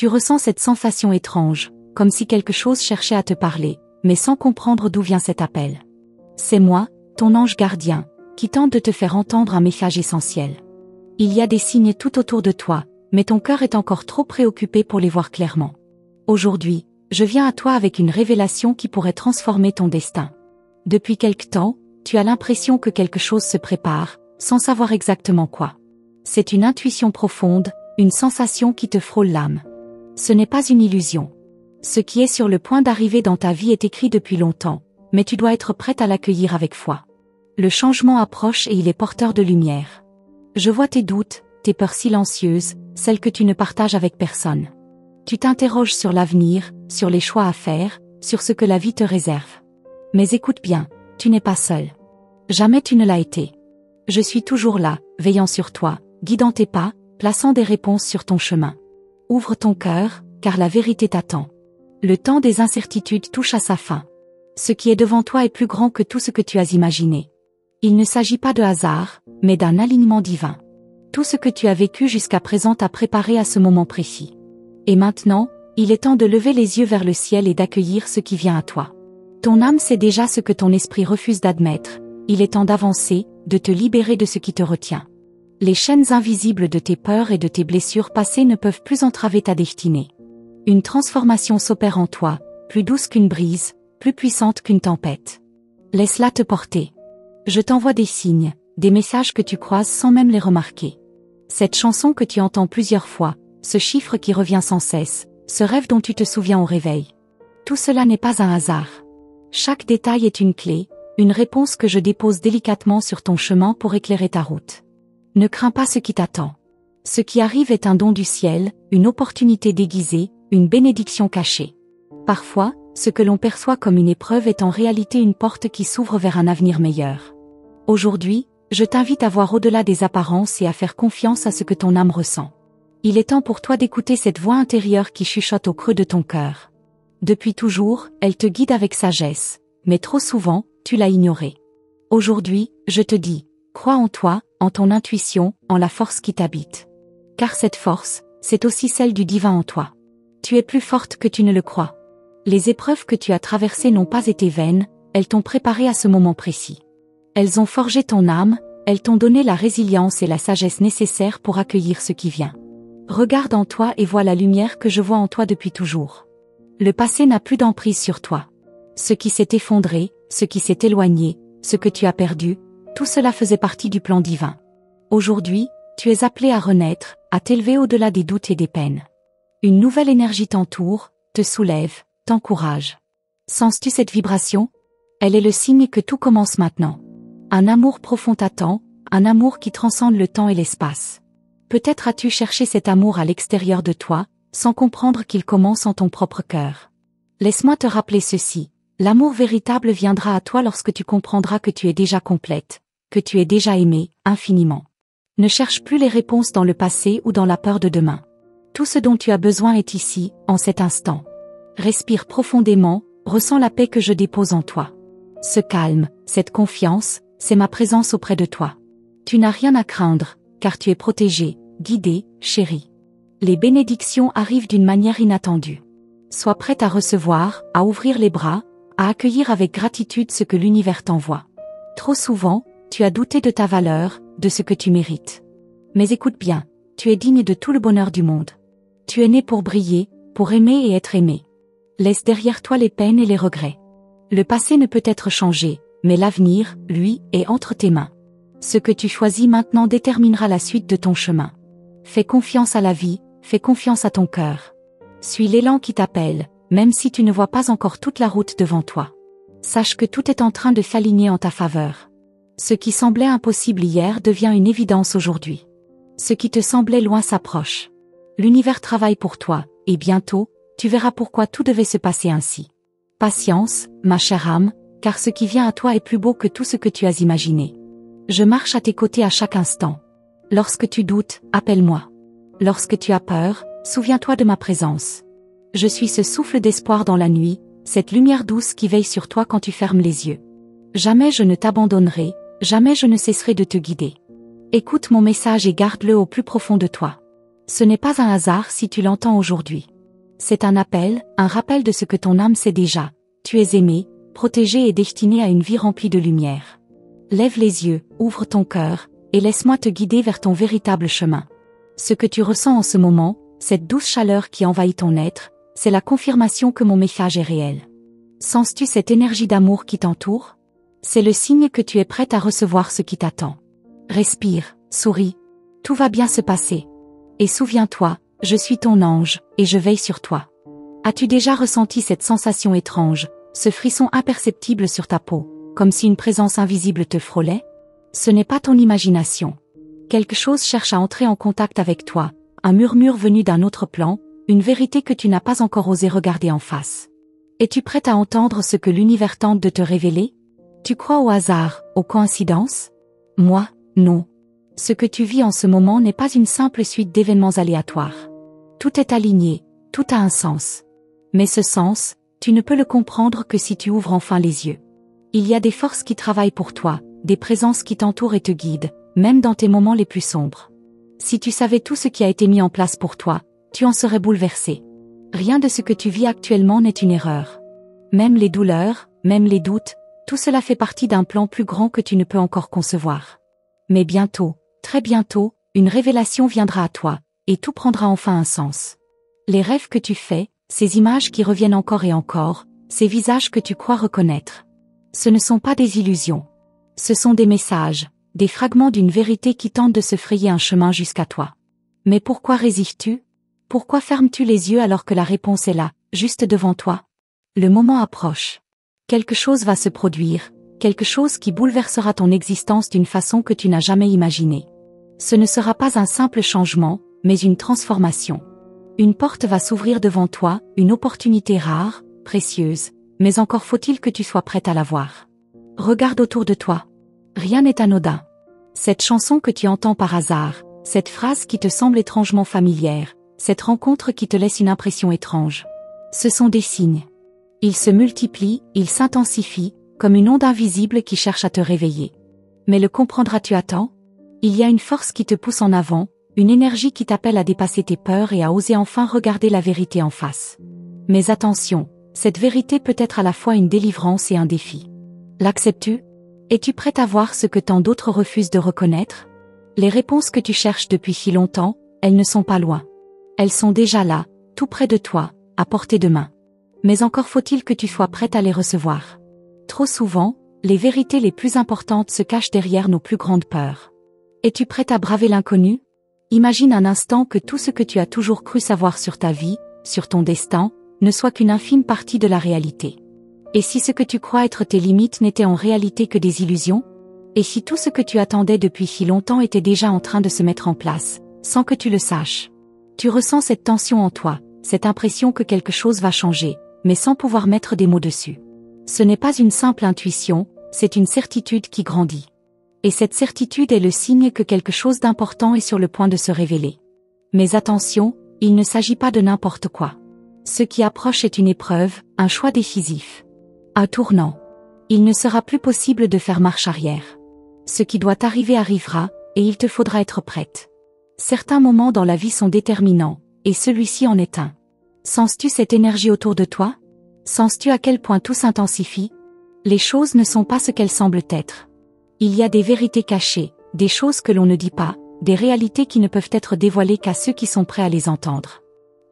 Tu ressens cette sensation étrange, comme si quelque chose cherchait à te parler, mais sans comprendre d'où vient cet appel. C'est moi, ton ange gardien, qui tente de te faire entendre un message essentiel. Il y a des signes tout autour de toi, mais ton cœur est encore trop préoccupé pour les voir clairement. Aujourd'hui, je viens à toi avec une révélation qui pourrait transformer ton destin. Depuis quelque temps, tu as l'impression que quelque chose se prépare, sans savoir exactement quoi. C'est une intuition profonde, une sensation qui te frôle l'âme. Ce n'est pas une illusion. Ce qui est sur le point d'arriver dans ta vie est écrit depuis longtemps, mais tu dois être prête à l'accueillir avec foi. Le changement approche et il est porteur de lumière. Je vois tes doutes, tes peurs silencieuses, celles que tu ne partages avec personne. Tu t'interroges sur l'avenir, sur les choix à faire, sur ce que la vie te réserve. Mais écoute bien, tu n'es pas seul. Jamais tu ne l'as été. Je suis toujours là, veillant sur toi, guidant tes pas, plaçant des réponses sur ton chemin. Ouvre ton cœur, car la vérité t'attend. Le temps des incertitudes touche à sa fin. Ce qui est devant toi est plus grand que tout ce que tu as imaginé. Il ne s'agit pas de hasard, mais d'un alignement divin. Tout ce que tu as vécu jusqu'à présent t'a préparé à ce moment précis. Et maintenant, il est temps de lever les yeux vers le ciel et d'accueillir ce qui vient à toi. Ton âme sait déjà ce que ton esprit refuse d'admettre. Il est temps d'avancer, de te libérer de ce qui te retient. Les chaînes invisibles de tes peurs et de tes blessures passées ne peuvent plus entraver ta destinée. Une transformation s'opère en toi, plus douce qu'une brise, plus puissante qu'une tempête. Laisse-la te porter. Je t'envoie des signes, des messages que tu croises sans même les remarquer. Cette chanson que tu entends plusieurs fois, ce chiffre qui revient sans cesse, ce rêve dont tu te souviens au réveil. Tout cela n'est pas un hasard. Chaque détail est une clé, une réponse que je dépose délicatement sur ton chemin pour éclairer ta route. Ne crains pas ce qui t'attend. Ce qui arrive est un don du ciel, une opportunité déguisée, une bénédiction cachée. Parfois, ce que l'on perçoit comme une épreuve est en réalité une porte qui s'ouvre vers un avenir meilleur. Aujourd'hui, je t'invite à voir au-delà des apparences et à faire confiance à ce que ton âme ressent. Il est temps pour toi d'écouter cette voix intérieure qui chuchote au creux de ton cœur. Depuis toujours, elle te guide avec sagesse, mais trop souvent, tu l'as ignorée. Aujourd'hui, je te dis, crois en toi, en ton intuition, en la force qui t'habite. Car cette force, c'est aussi celle du divin en toi. Tu es plus forte que tu ne le crois. Les épreuves que tu as traversées n'ont pas été vaines, elles t'ont préparé à ce moment précis. Elles ont forgé ton âme, elles t'ont donné la résilience et la sagesse nécessaires pour accueillir ce qui vient. Regarde en toi et vois la lumière que je vois en toi depuis toujours. Le passé n'a plus d'emprise sur toi. Ce qui s'est effondré, ce qui s'est éloigné, ce que tu as perdu, tout cela faisait partie du plan divin. Aujourd'hui, tu es appelé à renaître, à t'élever au-delà des doutes et des peines. Une nouvelle énergie t'entoure, te soulève, t'encourage. Sens-tu cette vibration? Elle est le signe que tout commence maintenant. Un amour profond t'attend, un amour qui transcende le temps et l'espace. Peut-être as-tu cherché cet amour à l'extérieur de toi, sans comprendre qu'il commence en ton propre cœur. Laisse-moi te rappeler ceci, l'amour véritable viendra à toi lorsque tu comprendras que tu es déjà complète, que tu es déjà aimée, infiniment. Ne cherche plus les réponses dans le passé ou dans la peur de demain. Tout ce dont tu as besoin est ici, en cet instant. Respire profondément, ressens la paix que je dépose en toi. Ce calme, cette confiance, c'est ma présence auprès de toi. Tu n'as rien à craindre, car tu es protégée, guidée, chérie. Les bénédictions arrivent d'une manière inattendue. Sois prête à recevoir, à ouvrir les bras, à accueillir avec gratitude ce que l'univers t'envoie. Trop souvent, tu as douté de ta valeur, de ce que tu mérites. Mais écoute bien, tu es digne de tout le bonheur du monde. Tu es né pour briller, pour aimer et être aimé. Laisse derrière toi les peines et les regrets. Le passé ne peut être changé, mais l'avenir, lui, est entre tes mains. Ce que tu choisis maintenant déterminera la suite de ton chemin. Fais confiance à la vie, fais confiance à ton cœur. Suis l'élan qui t'appelle, même si tu ne vois pas encore toute la route devant toi. Sache que tout est en train de s'aligner en ta faveur. Ce qui semblait impossible hier devient une évidence aujourd'hui. Ce qui te semblait loin s'approche. L'univers travaille pour toi, et bientôt, tu verras pourquoi tout devait se passer ainsi. Patience, ma chère âme, car ce qui vient à toi est plus beau que tout ce que tu as imaginé. Je marche à tes côtés à chaque instant. Lorsque tu doutes, appelle-moi. Lorsque tu as peur, souviens-toi de ma présence. Je suis ce souffle d'espoir dans la nuit, cette lumière douce qui veille sur toi quand tu fermes les yeux. Jamais je ne t'abandonnerai, jamais je ne cesserai de te guider. Écoute mon message et garde-le au plus profond de toi. Ce n'est pas un hasard si tu l'entends aujourd'hui. C'est un appel, un rappel de ce que ton âme sait déjà. Tu es aimé, protégé et destiné à une vie remplie de lumière. Lève les yeux, ouvre ton cœur, et laisse-moi te guider vers ton véritable chemin. Ce que tu ressens en ce moment, cette douce chaleur qui envahit ton être, c'est la confirmation que mon message est réel. Sens-tu cette énergie d'amour qui t'entoure? C'est le signe que tu es prête à recevoir ce qui t'attend. Respire, souris. Tout va bien se passer. Et souviens-toi, je suis ton ange, et je veille sur toi. As-tu déjà ressenti cette sensation étrange, ce frisson imperceptible sur ta peau, comme si une présence invisible te frôlait? Ce n'est pas ton imagination. Quelque chose cherche à entrer en contact avec toi, un murmure venu d'un autre plan, une vérité que tu n'as pas encore osé regarder en face. Es-tu prête à entendre ce que l'univers tente de te révéler? Tu crois au hasard, aux coïncidences? Moi, non. Ce que tu vis en ce moment n'est pas une simple suite d'événements aléatoires. Tout est aligné, tout a un sens. Mais ce sens, tu ne peux le comprendre que si tu ouvres enfin les yeux. Il y a des forces qui travaillent pour toi, des présences qui t'entourent et te guident, même dans tes moments les plus sombres. Si tu savais tout ce qui a été mis en place pour toi, tu en serais bouleversé. Rien de ce que tu vis actuellement n'est une erreur. Même les douleurs, même les doutes, tout cela fait partie d'un plan plus grand que tu ne peux encore concevoir. Mais bientôt, très bientôt, une révélation viendra à toi, et tout prendra enfin un sens. Les rêves que tu fais, ces images qui reviennent encore et encore, ces visages que tu crois reconnaître. Ce ne sont pas des illusions. Ce sont des messages, des fragments d'une vérité qui tente de se frayer un chemin jusqu'à toi. Mais pourquoi résistes-tu? Pourquoi fermes-tu les yeux alors que la réponse est là, juste devant toi? Le moment approche. Quelque chose va se produire, quelque chose qui bouleversera ton existence d'une façon que tu n'as jamais imaginée. Ce ne sera pas un simple changement, mais une transformation. Une porte va s'ouvrir devant toi, une opportunité rare, précieuse, mais encore faut-il que tu sois prête à la voir. Regarde autour de toi. Rien n'est anodin. Cette chanson que tu entends par hasard, cette phrase qui te semble étrangement familière, cette rencontre qui te laisse une impression étrange. Ce sont des signes. Ils se multiplient, ils s'intensifient, comme une onde invisible qui cherche à te réveiller. Mais le comprendras-tu à temps? Il y a une force qui te pousse en avant, une énergie qui t'appelle à dépasser tes peurs et à oser enfin regarder la vérité en face. Mais attention, cette vérité peut être à la fois une délivrance et un défi. L'acceptes-tu? Es-tu prête à voir ce que tant d'autres refusent de reconnaître? Les réponses que tu cherches depuis si longtemps, elles ne sont pas loin. Elles sont déjà là, tout près de toi, à portée de main. Mais encore faut-il que tu sois prête à les recevoir. Trop souvent, les vérités les plus importantes se cachent derrière nos plus grandes peurs. Es-tu prête à braver l'inconnu? Imagine un instant que tout ce que tu as toujours cru savoir sur ta vie, sur ton destin, ne soit qu'une infime partie de la réalité. Et si ce que tu crois être tes limites n'étaient en réalité que des illusions? Et si tout ce que tu attendais depuis si longtemps était déjà en train de se mettre en place, sans que tu le saches? Tu ressens cette tension en toi, cette impression que quelque chose va changer, mais sans pouvoir mettre des mots dessus. Ce n'est pas une simple intuition, c'est une certitude qui grandit. Et cette certitude est le signe que quelque chose d'important est sur le point de se révéler. Mais attention, il ne s'agit pas de n'importe quoi. Ce qui approche est une épreuve, un choix décisif. Un tournant. Il ne sera plus possible de faire marche arrière. Ce qui doit arriver arrivera, et il te faudra être prête. Certains moments dans la vie sont déterminants, et celui-ci en est un. Sens-tu cette énergie autour de toi? Sens-tu à quel point tout s'intensifie? Les choses ne sont pas ce qu'elles semblent être. Il y a des vérités cachées, des choses que l'on ne dit pas, des réalités qui ne peuvent être dévoilées qu'à ceux qui sont prêts à les entendre.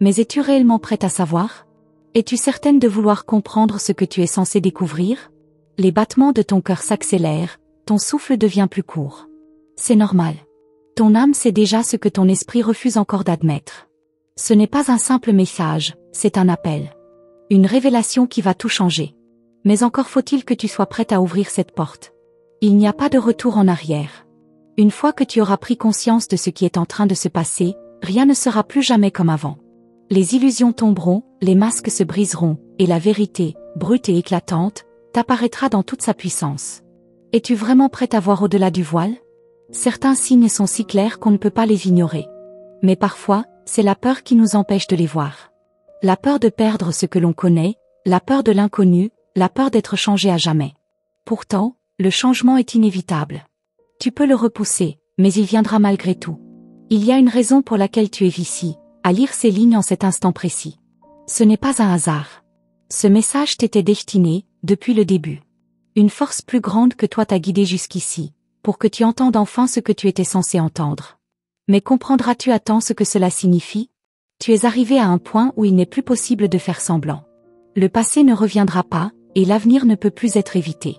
Mais es-tu réellement prête à savoir? Es-tu certaine de vouloir comprendre ce que tu es censé découvrir? Les battements de ton cœur s'accélèrent, ton souffle devient plus court. C'est normal. Ton âme sait déjà ce que ton esprit refuse encore d'admettre. Ce n'est pas un simple message, c'est un appel. Une révélation qui va tout changer. Mais encore faut-il que tu sois prête à ouvrir cette porte. Il n'y a pas de retour en arrière. Une fois que tu auras pris conscience de ce qui est en train de se passer, rien ne sera plus jamais comme avant. Les illusions tomberont, les masques se briseront, et la vérité, brute et éclatante, t'apparaîtra dans toute sa puissance. Es-tu vraiment prête à voir au-delà du voile? Certains signes sont si clairs qu'on ne peut pas les ignorer. Mais parfois, c'est la peur qui nous empêche de les voir. La peur de perdre ce que l'on connaît, la peur de l'inconnu, la peur d'être changé à jamais. Pourtant, le changement est inévitable. Tu peux le repousser, mais il viendra malgré tout. Il y a une raison pour laquelle tu es ici, à lire ces lignes en cet instant précis. Ce n'est pas un hasard. Ce message t'était destiné, depuis le début. Une force plus grande que toi t'a guidé jusqu'ici, pour que tu entendes enfin ce que tu étais censé entendre. Mais comprendras-tu à temps ce que cela signifie? Tu es arrivé à un point où il n'est plus possible de faire semblant. Le passé ne reviendra pas, et l'avenir ne peut plus être évité.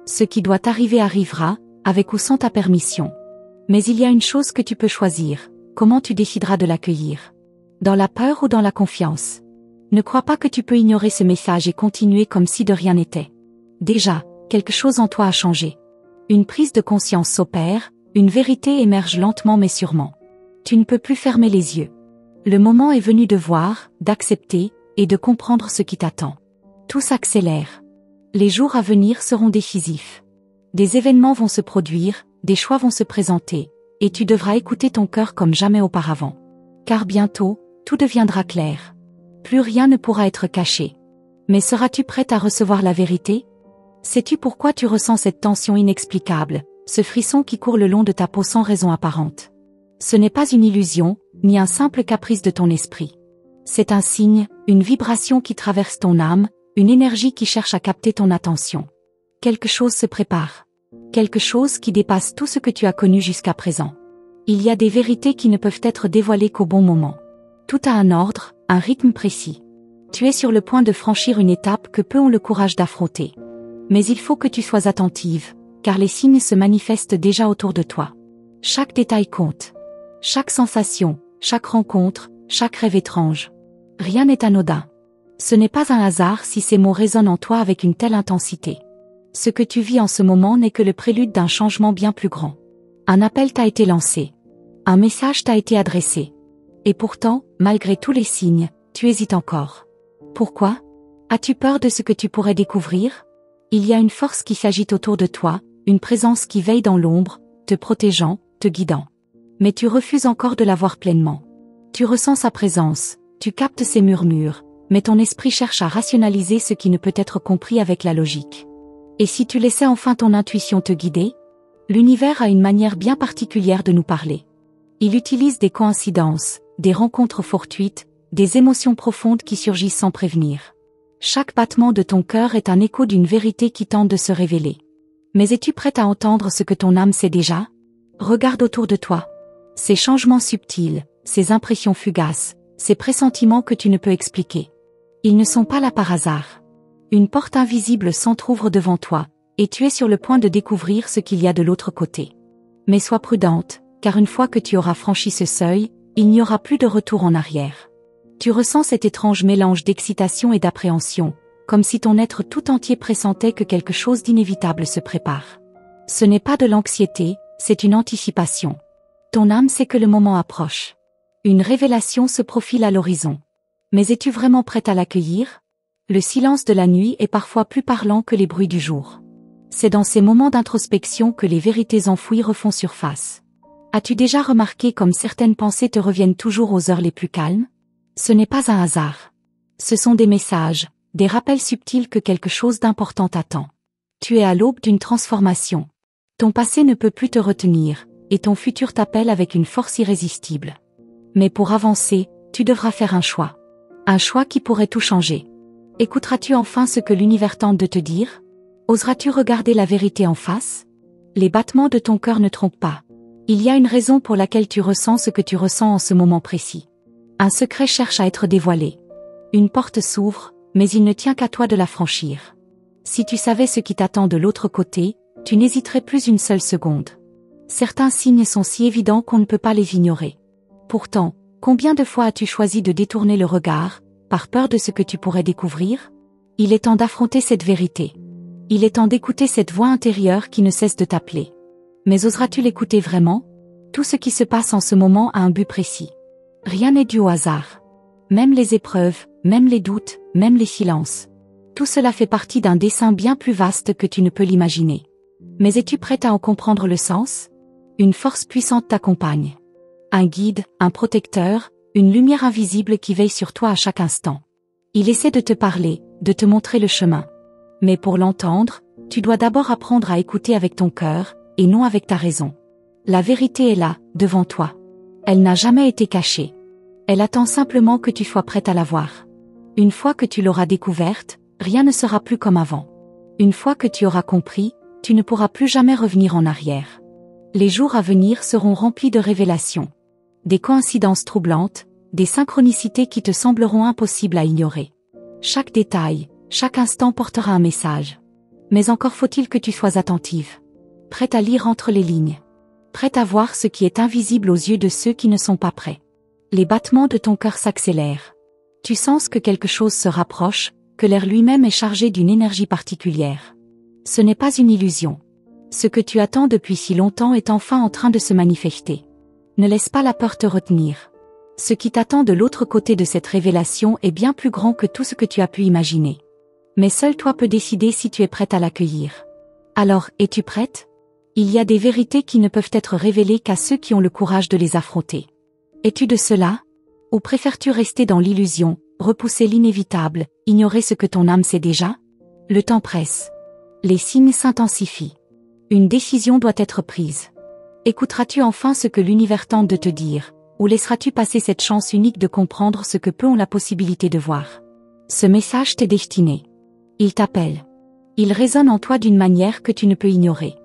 Ce qui doit arriver arrivera, avec ou sans ta permission. Mais il y a une chose que tu peux choisir, comment tu décideras de l'accueillir. Dans la peur ou dans la confiance. Ne crois pas que tu peux ignorer ce message et continuer comme si de rien n'était. Déjà, quelque chose en toi a changé. Une prise de conscience s'opère, une vérité émerge lentement mais sûrement. Tu ne peux plus fermer les yeux. Le moment est venu de voir, d'accepter, et de comprendre ce qui t'attend. Tout s'accélère. Les jours à venir seront décisifs. Des événements vont se produire, des choix vont se présenter, et tu devras écouter ton cœur comme jamais auparavant. Car bientôt, tout deviendra clair. Plus rien ne pourra être caché. Mais seras-tu prête à recevoir la vérité? Sais-tu pourquoi tu ressens cette tension inexplicable, ce frisson qui court le long de ta peau sans raison apparente? Ce n'est pas une illusion, ni un simple caprice de ton esprit. C'est un signe, une vibration qui traverse ton âme, une énergie qui cherche à capter ton attention. Quelque chose se prépare. Quelque chose qui dépasse tout ce que tu as connu jusqu'à présent. Il y a des vérités qui ne peuvent être dévoilées qu'au bon moment. Tout a un ordre, un rythme précis. Tu es sur le point de franchir une étape que peu ont le courage d'affronter. Mais il faut que tu sois attentive, car les signes se manifestent déjà autour de toi. Chaque détail compte. Chaque sensation, chaque rencontre, chaque rêve étrange. Rien n'est anodin. Ce n'est pas un hasard si ces mots résonnent en toi avec une telle intensité. Ce que tu vis en ce moment n'est que le prélude d'un changement bien plus grand. Un appel t'a été lancé. Un message t'a été adressé. Et pourtant, malgré tous les signes, tu hésites encore. Pourquoi? As-tu peur de ce que tu pourrais découvrir? Il y a une force qui s'agite autour de toi, une présence qui veille dans l'ombre, te protégeant, te guidant. Mais tu refuses encore de la voir pleinement. Tu ressens sa présence, tu captes ses murmures, mais ton esprit cherche à rationaliser ce qui ne peut être compris avec la logique. Et si tu laissais enfin ton intuition te guider? L'univers a une manière bien particulière de nous parler. Il utilise des coïncidences, des rencontres fortuites, des émotions profondes qui surgissent sans prévenir. Chaque battement de ton cœur est un écho d'une vérité qui tente de se révéler. Mais es-tu prête à entendre ce que ton âme sait déjà? Regarde autour de toi. Ces changements subtils, ces impressions fugaces, ces pressentiments que tu ne peux expliquer. Ils ne sont pas là par hasard. Une porte invisible s'entr'ouvre devant toi, et tu es sur le point de découvrir ce qu'il y a de l'autre côté. Mais sois prudente, car une fois que tu auras franchi ce seuil, il n'y aura plus de retour en arrière. Tu ressens cet étrange mélange d'excitation et d'appréhension, comme si ton être tout entier pressentait que quelque chose d'inévitable se prépare. Ce n'est pas de l'anxiété, c'est une anticipation. Ton âme sait que le moment approche. Une révélation se profile à l'horizon. Mais es-tu vraiment prête à l'accueillir? Le silence de la nuit est parfois plus parlant que les bruits du jour. C'est dans ces moments d'introspection que les vérités enfouies refont surface. As-tu déjà remarqué comme certaines pensées te reviennent toujours aux heures les plus calmes? Ce n'est pas un hasard. Ce sont des messages, des rappels subtils que quelque chose d'important t'attend. Tu es à l'aube d'une transformation. Ton passé ne peut plus te retenir, et ton futur t'appelle avec une force irrésistible. Mais pour avancer, tu devras faire un choix. Un choix qui pourrait tout changer. Écouteras-tu enfin ce que l'univers tente de te dire? Oseras-tu regarder la vérité en face? Les battements de ton cœur ne trompent pas. Il y a une raison pour laquelle tu ressens ce que tu ressens en ce moment précis. Un secret cherche à être dévoilé. Une porte s'ouvre, mais il ne tient qu'à toi de la franchir. Si tu savais ce qui t'attend de l'autre côté, tu n'hésiterais plus une seule seconde. Certains signes sont si évidents qu'on ne peut pas les ignorer. Pourtant, combien de fois as-tu choisi de détourner le regard, par peur de ce que tu pourrais découvrir? Il est temps d'affronter cette vérité. Il est temps d'écouter cette voix intérieure qui ne cesse de t'appeler. Mais oseras-tu l'écouter vraiment? Tout ce qui se passe en ce moment a un but précis. Rien n'est dû au hasard. Même les épreuves, même les doutes, même les silences. Tout cela fait partie d'un dessein bien plus vaste que tu ne peux l'imaginer. Mais es-tu prête à en comprendre le sens? Une force puissante t'accompagne. Un guide, un protecteur, une lumière invisible qui veille sur toi à chaque instant. Il essaie de te parler, de te montrer le chemin. Mais pour l'entendre, tu dois d'abord apprendre à écouter avec ton cœur, et non avec ta raison. La vérité est là, devant toi. Elle n'a jamais été cachée. Elle attend simplement que tu sois prête à la voir. Une fois que tu l'auras découverte, rien ne sera plus comme avant. Une fois que tu auras compris, tu ne pourras plus jamais revenir en arrière. Les jours à venir seront remplis de révélations. Des coïncidences troublantes, des synchronicités qui te sembleront impossibles à ignorer. Chaque détail, chaque instant portera un message. Mais encore faut-il que tu sois attentive. Prête à lire entre les lignes. Prête à voir ce qui est invisible aux yeux de ceux qui ne sont pas prêts. Les battements de ton cœur s'accélèrent. Tu sens que quelque chose se rapproche, que l'air lui-même est chargé d'une énergie particulière. Ce n'est pas une illusion. Ce que tu attends depuis si longtemps est enfin en train de se manifester. Ne laisse pas la peur te retenir. Ce qui t'attend de l'autre côté de cette révélation est bien plus grand que tout ce que tu as pu imaginer. Mais seul toi peux décider si tu es prête à l'accueillir. Alors, es-tu prête? Il y a des vérités qui ne peuvent être révélées qu'à ceux qui ont le courage de les affronter. Es-tu de cela? Ou préfères-tu rester dans l'illusion, repousser l'inévitable, ignorer ce que ton âme sait déjà? Le temps presse. Les signes s'intensifient. Une décision doit être prise. Écouteras-tu enfin ce que l'univers tente de te dire, ou laisseras-tu passer cette chance unique de comprendre ce que peu ont la possibilité de voir? Ce message t'est destiné. Il t'appelle. Il résonne en toi d'une manière que tu ne peux ignorer.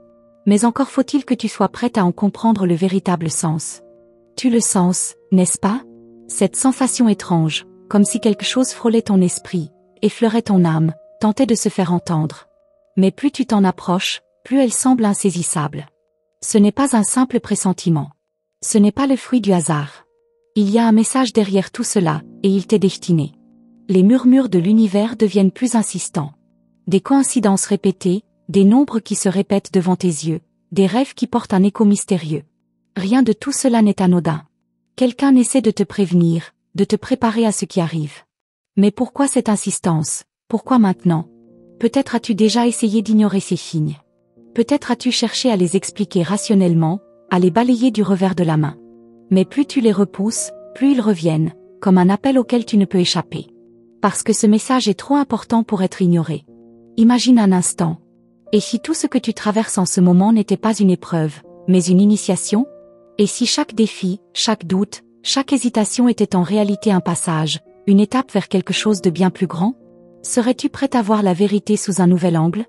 Mais encore faut-il que tu sois prête à en comprendre le véritable sens. Tu le sens, n'est-ce pas? Cette sensation étrange, comme si quelque chose frôlait ton esprit, effleurait ton âme, tentait de se faire entendre. Mais plus tu t'en approches, plus elle semble insaisissable. Ce n'est pas un simple pressentiment. Ce n'est pas le fruit du hasard. Il y a un message derrière tout cela, et il t'est destiné. Les murmures de l'univers deviennent plus insistants. Des coïncidences répétées, des nombres qui se répètent devant tes yeux, des rêves qui portent un écho mystérieux. Rien de tout cela n'est anodin. Quelqu'un essaie de te prévenir, de te préparer à ce qui arrive. Mais pourquoi cette insistance? Pourquoi maintenant? Peut-être as-tu déjà essayé d'ignorer ces signes. Peut-être as-tu cherché à les expliquer rationnellement, à les balayer du revers de la main. Mais plus tu les repousses, plus ils reviennent, comme un appel auquel tu ne peux échapper. Parce que ce message est trop important pour être ignoré. Imagine un instant. Et si tout ce que tu traverses en ce moment n'était pas une épreuve, mais une initiation? Et si chaque défi, chaque doute, chaque hésitation était en réalité un passage, une étape vers quelque chose de bien plus grand? Serais-tu prête à voir la vérité sous un nouvel angle?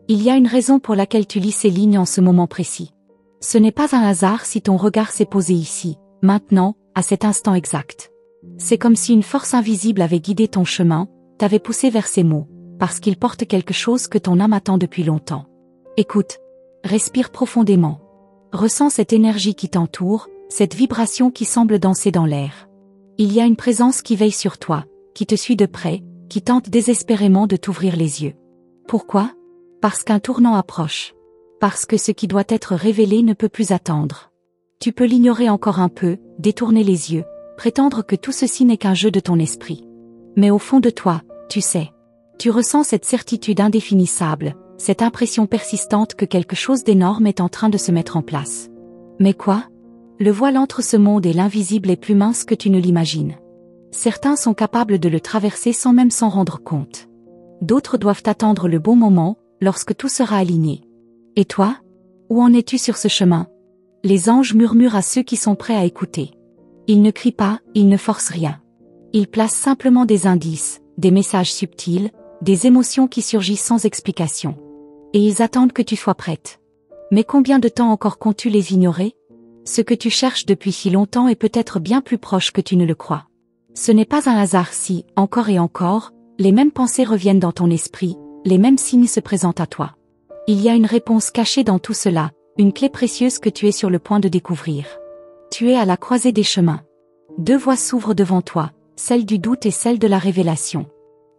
Il y a une raison pour laquelle tu lis ces lignes en ce moment précis. Ce n'est pas un hasard si ton regard s'est posé ici, maintenant, à cet instant exact. C'est comme si une force invisible avait guidé ton chemin, t'avait poussé vers ces mots, parce qu'ils portent quelque chose que ton âme attend depuis longtemps. Écoute. Respire profondément. Ressens cette énergie qui t'entoure, cette vibration qui semble danser dans l'air. Il y a une présence qui veille sur toi, qui te suit de près, qui tente désespérément de t'ouvrir les yeux. Pourquoi? Parce qu'un tournant approche. Parce que ce qui doit être révélé ne peut plus attendre. Tu peux l'ignorer encore un peu, détourner les yeux, prétendre que tout ceci n'est qu'un jeu de ton esprit. Mais au fond de toi, tu sais. Tu ressens cette certitude indéfinissable, cette impression persistante que quelque chose d'énorme est en train de se mettre en place. Mais quoi? Le voile entre ce monde et l'invisible est plus mince que tu ne l'imagines. Certains sont capables de le traverser sans même s'en rendre compte. D'autres doivent attendre le bon moment, lorsque tout sera aligné. Et toi? Où en es-tu sur ce chemin? Les anges murmurent à ceux qui sont prêts à écouter. Ils ne crient pas, ils ne forcent rien. Ils placent simplement des indices, des messages subtils, des émotions qui surgissent sans explication. Et ils attendent que tu sois prête. Mais combien de temps encore comptes-tu les ignorer? Ce que tu cherches depuis si longtemps est peut-être bien plus proche que tu ne le crois. Ce n'est pas un hasard si, encore et encore, les mêmes pensées reviennent dans ton esprit, les mêmes signes se présentent à toi. Il y a une réponse cachée dans tout cela, une clé précieuse que tu es sur le point de découvrir. Tu es à la croisée des chemins. Deux voies s'ouvrent devant toi, celle du doute et celle de la révélation.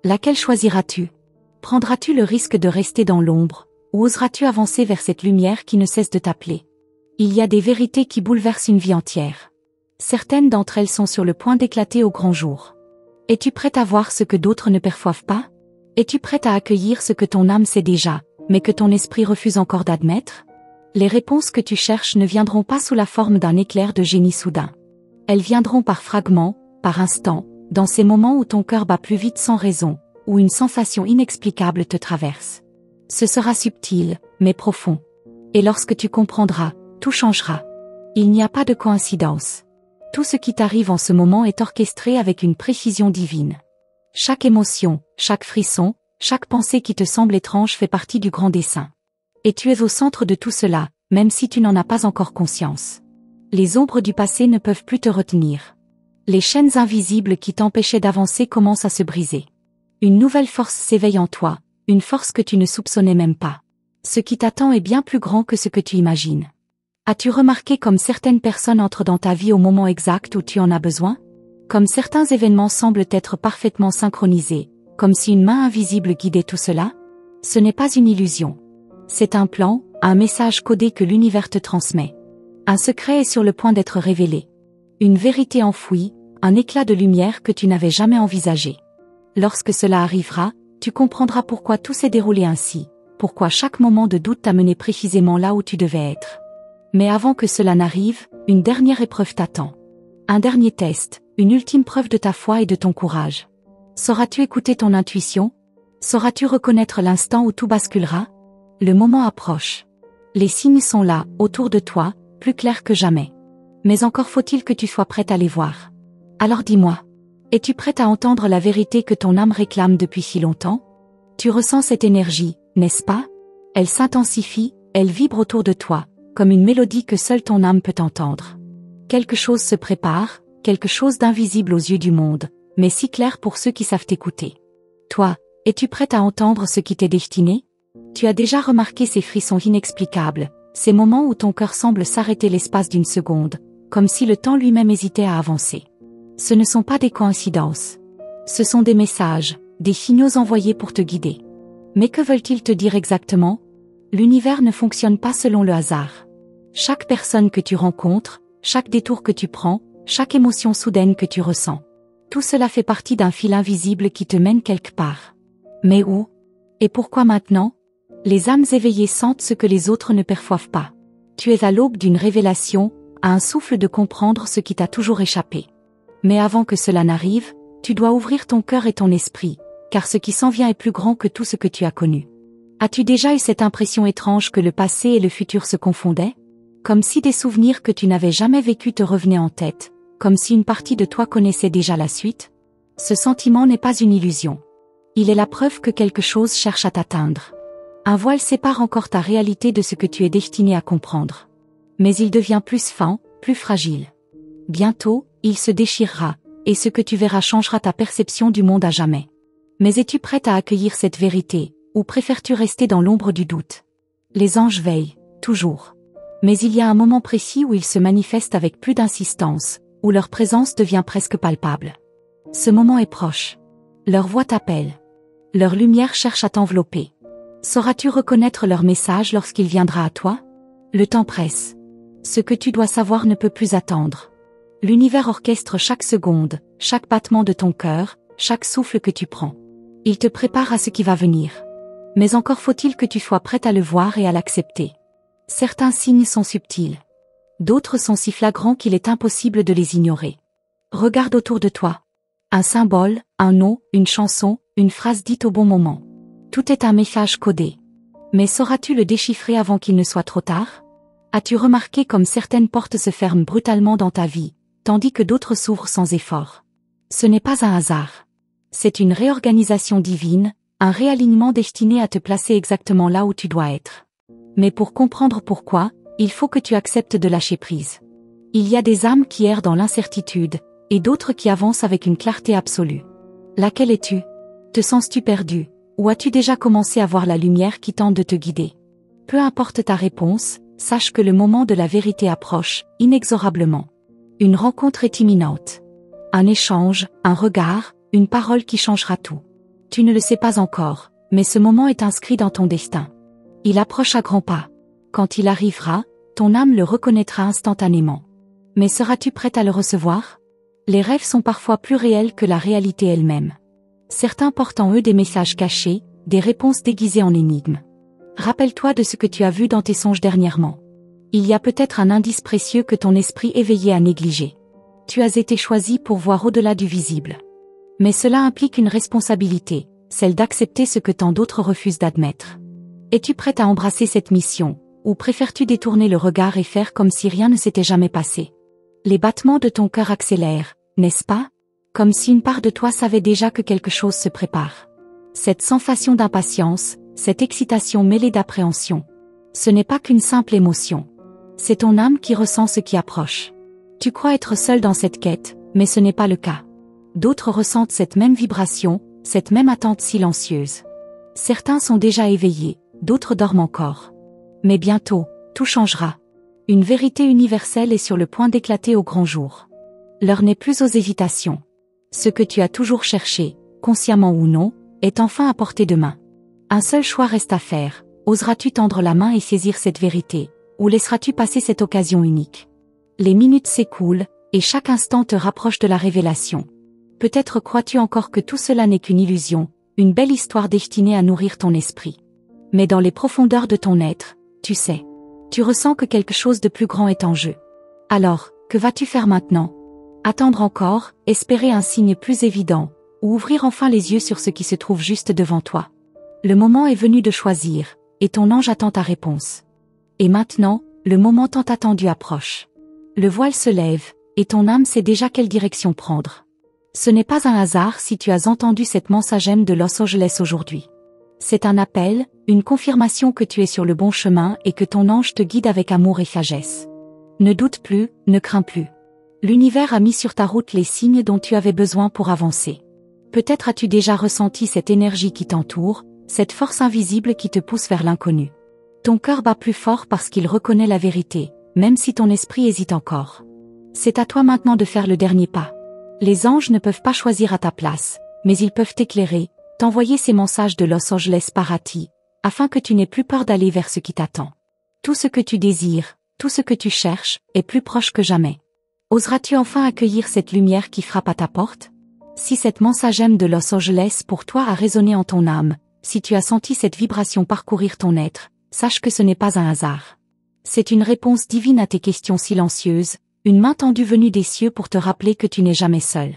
Laquelle choisiras-tu? Prendras-tu le risque de rester dans l'ombre, ou oseras-tu avancer vers cette lumière qui ne cesse de t'appeler? Il y a des vérités qui bouleversent une vie entière. Certaines d'entre elles sont sur le point d'éclater au grand jour. Es-tu prête à voir ce que d'autres ne perçoivent pas? Es-tu prête à accueillir ce que ton âme sait déjà, mais que ton esprit refuse encore d'admettre? Les réponses que tu cherches ne viendront pas sous la forme d'un éclair de génie soudain. Elles viendront par fragments, par instants, dans ces moments où ton cœur bat plus vite sans raison, où une sensation inexplicable te traverse. Ce sera subtil, mais profond. Et lorsque tu comprendras, tout changera. Il n'y a pas de coïncidence. Tout ce qui t'arrive en ce moment est orchestré avec une précision divine. Chaque émotion, chaque frisson, chaque pensée qui te semble étrange fait partie du grand dessein. Et tu es au centre de tout cela, même si tu n'en as pas encore conscience. Les ombres du passé ne peuvent plus te retenir. Les chaînes invisibles qui t'empêchaient d'avancer commencent à se briser. Une nouvelle force s'éveille en toi, une force que tu ne soupçonnais même pas. Ce qui t'attend est bien plus grand que ce que tu imagines. As-tu remarqué comme certaines personnes entrent dans ta vie au moment exact où tu en as besoin? Comme certains événements semblent être parfaitement synchronisés, comme si une main invisible guidait tout cela? Ce n'est pas une illusion. C'est un plan, un message codé que l'univers te transmet. Un secret est sur le point d'être révélé. Une vérité enfouie, un éclat de lumière que tu n'avais jamais envisagé. Lorsque cela arrivera, tu comprendras pourquoi tout s'est déroulé ainsi, pourquoi chaque moment de doute t'a mené précisément là où tu devais être. Mais avant que cela n'arrive, une dernière épreuve t'attend. Un dernier test, une ultime preuve de ta foi et de ton courage. Sauras-tu écouter ton intuition? Sauras-tu reconnaître l'instant où tout basculera? Le moment approche. Les signes sont là, autour de toi, plus clairs que jamais. Mais encore faut-il que tu sois prête à les voir. Alors dis-moi, es-tu prête à entendre la vérité que ton âme réclame depuis si longtemps? Tu ressens cette énergie, n'est-ce pas? Elle s'intensifie, elle vibre autour de toi, comme une mélodie que seule ton âme peut entendre. Quelque chose se prépare, quelque chose d'invisible aux yeux du monde, mais si clair pour ceux qui savent écouter. Toi, es-tu prête à entendre ce qui t'est destiné? Tu as déjà remarqué ces frissons inexplicables, ces moments où ton cœur semble s'arrêter l'espace d'une seconde, comme si le temps lui-même hésitait à avancer. Ce ne sont pas des coïncidences. Ce sont des messages, des signaux envoyés pour te guider. Mais que veulent-ils te dire exactement? L'univers ne fonctionne pas selon le hasard. Chaque personne que tu rencontres, chaque détour que tu prends, chaque émotion soudaine que tu ressens. Tout cela fait partie d'un fil invisible qui te mène quelque part. Mais où? Et pourquoi maintenant? Les âmes éveillées sentent ce que les autres ne perçoivent pas. Tu es à l'aube d'une révélation, à un souffle de comprendre ce qui t'a toujours échappé. Mais avant que cela n'arrive, tu dois ouvrir ton cœur et ton esprit, car ce qui s'en vient est plus grand que tout ce que tu as connu. As-tu déjà eu cette impression étrange que le passé et le futur se confondaient? Comme si des souvenirs que tu n'avais jamais vécus te revenaient en tête, comme si une partie de toi connaissait déjà la suite? Ce sentiment n'est pas une illusion. Il est la preuve que quelque chose cherche à t'atteindre. Un voile sépare encore ta réalité de ce que tu es destiné à comprendre. Mais il devient plus fin, plus fragile. Bientôt, il se déchirera, et ce que tu verras changera ta perception du monde à jamais. Mais es-tu prête à accueillir cette vérité, ou préfères-tu rester dans l'ombre du doute? Les anges veillent, toujours. Mais il y a un moment précis où ils se manifestent avec plus d'insistance, où leur présence devient presque palpable. Ce moment est proche. Leur voix t'appelle. Leur lumière cherche à t'envelopper. Sauras-tu reconnaître leur message lorsqu'il viendra à toi? Le temps presse. Ce que tu dois savoir ne peut plus attendre. L'univers orchestre chaque seconde, chaque battement de ton cœur, chaque souffle que tu prends. Il te prépare à ce qui va venir. Mais encore faut-il que tu sois prête à le voir et à l'accepter. Certains signes sont subtils. D'autres sont si flagrants qu'il est impossible de les ignorer. Regarde autour de toi. Un symbole, un nom, une chanson, une phrase dite au bon moment. Tout est un message codé. Mais sauras-tu le déchiffrer avant qu'il ne soit trop tard? As-tu remarqué comme certaines portes se ferment brutalement dans ta vie, tandis que d'autres s'ouvrent sans effort? Ce n'est pas un hasard. C'est une réorganisation divine, un réalignement destiné à te placer exactement là où tu dois être. Mais pour comprendre pourquoi, il faut que tu acceptes de lâcher prise. Il y a des âmes qui errent dans l'incertitude, et d'autres qui avancent avec une clarté absolue. Laquelle es-tu? Te sens-tu perdu? Ou as-tu déjà commencé à voir la lumière qui tente de te guider? Peu importe ta réponse, sache que le moment de la vérité approche, inexorablement. Une rencontre est imminente. Un échange, un regard, une parole qui changera tout. Tu ne le sais pas encore, mais ce moment est inscrit dans ton destin. Il approche à grands pas. Quand il arrivera, ton âme le reconnaîtra instantanément. Mais seras-tu prête à le recevoir? Les rêves sont parfois plus réels que la réalité elle-même. Certains portent en eux des messages cachés, des réponses déguisées en énigmes. Rappelle-toi de ce que tu as vu dans tes songes dernièrement. Il y a peut-être un indice précieux que ton esprit éveillé a négligé. Tu as été choisi pour voir au-delà du visible. Mais cela implique une responsabilité, celle d'accepter ce que tant d'autres refusent d'admettre. Es-tu prête à embrasser cette mission, ou préfères-tu détourner le regard et faire comme si rien ne s'était jamais passé? Les battements de ton cœur accélèrent, n'est-ce pas? Comme si une part de toi savait déjà que quelque chose se prépare. Cette sensation d'impatience, cette excitation mêlée d'appréhension. Ce n'est pas qu'une simple émotion. C'est ton âme qui ressent ce qui approche. Tu crois être seul dans cette quête, mais ce n'est pas le cas. D'autres ressentent cette même vibration, cette même attente silencieuse. Certains sont déjà éveillés, d'autres dorment encore. Mais bientôt, tout changera. Une vérité universelle est sur le point d'éclater au grand jour. L'heure n'est plus aux hésitations. Ce que tu as toujours cherché, consciemment ou non, est enfin à portée de main. Un seul choix reste à faire. Oseras-tu tendre la main et saisir cette vérité, ou laisseras-tu passer cette occasion unique? Les minutes s'écoulent, et chaque instant te rapproche de la révélation. Peut-être crois-tu encore que tout cela n'est qu'une illusion, une belle histoire destinée à nourrir ton esprit. Mais dans les profondeurs de ton être, tu sais. Tu ressens que quelque chose de plus grand est en jeu. Alors, que vas-tu faire maintenant? Attendre encore, espérer un signe plus évident, ou ouvrir enfin les yeux sur ce qui se trouve juste devant toi? Le moment est venu de choisir, et ton ange attend ta réponse. Et maintenant, le moment tant attendu approche. Le voile se lève, et ton âme sait déjà quelle direction prendre. Ce n'est pas un hasard si tu as entendu cette mensagème de Los Angeles aujourd'hui. C'est un appel, une confirmation que tu es sur le bon chemin et que ton ange te guide avec amour et sagesse. Ne doute plus, ne crains plus. L'univers a mis sur ta route les signes dont tu avais besoin pour avancer. Peut-être as-tu déjà ressenti cette énergie qui t'entoure, cette force invisible qui te pousse vers l'inconnu. Ton cœur bat plus fort parce qu'il reconnaît la vérité, même si ton esprit hésite encore. C'est à toi maintenant de faire le dernier pas. Les anges ne peuvent pas choisir à ta place, mais ils peuvent t'éclairer, t'envoyer ces messages de Los Angeles Parati, afin que tu n'aies plus peur d'aller vers ce qui t'attend. Tout ce que tu désires, tout ce que tu cherches, est plus proche que jamais. Oseras-tu enfin accueillir cette lumière qui frappe à ta porte? Si cette mensagème de Los Angeles pour toi a résonné en ton âme, si tu as senti cette vibration parcourir ton être, sache que ce n'est pas un hasard. C'est une réponse divine à tes questions silencieuses, une main tendue venue des cieux pour te rappeler que tu n'es jamais seul.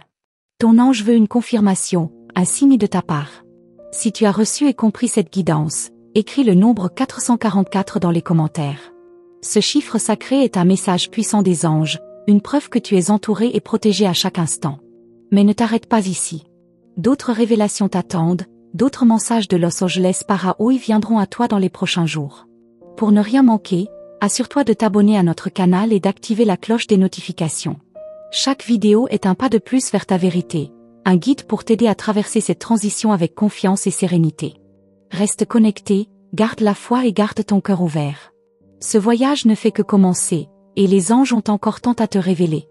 Ton ange veut une confirmation, un signe de ta part. Si tu as reçu et compris cette guidance, écris le nombre 444 dans les commentaires. Ce chiffre sacré est un message puissant des anges, une preuve que tu es entouré et protégé à chaque instant. Mais ne t'arrête pas ici. D'autres révélations t'attendent, d'autres messages de Los Angeles Parati viendront à toi dans les prochains jours. Pour ne rien manquer, assure-toi de t'abonner à notre canal et d'activer la cloche des notifications. Chaque vidéo est un pas de plus vers ta vérité, un guide pour t'aider à traverser cette transition avec confiance et sérénité. Reste connecté, garde la foi et garde ton cœur ouvert. Ce voyage ne fait que commencer, et les anges ont encore tant à te révéler.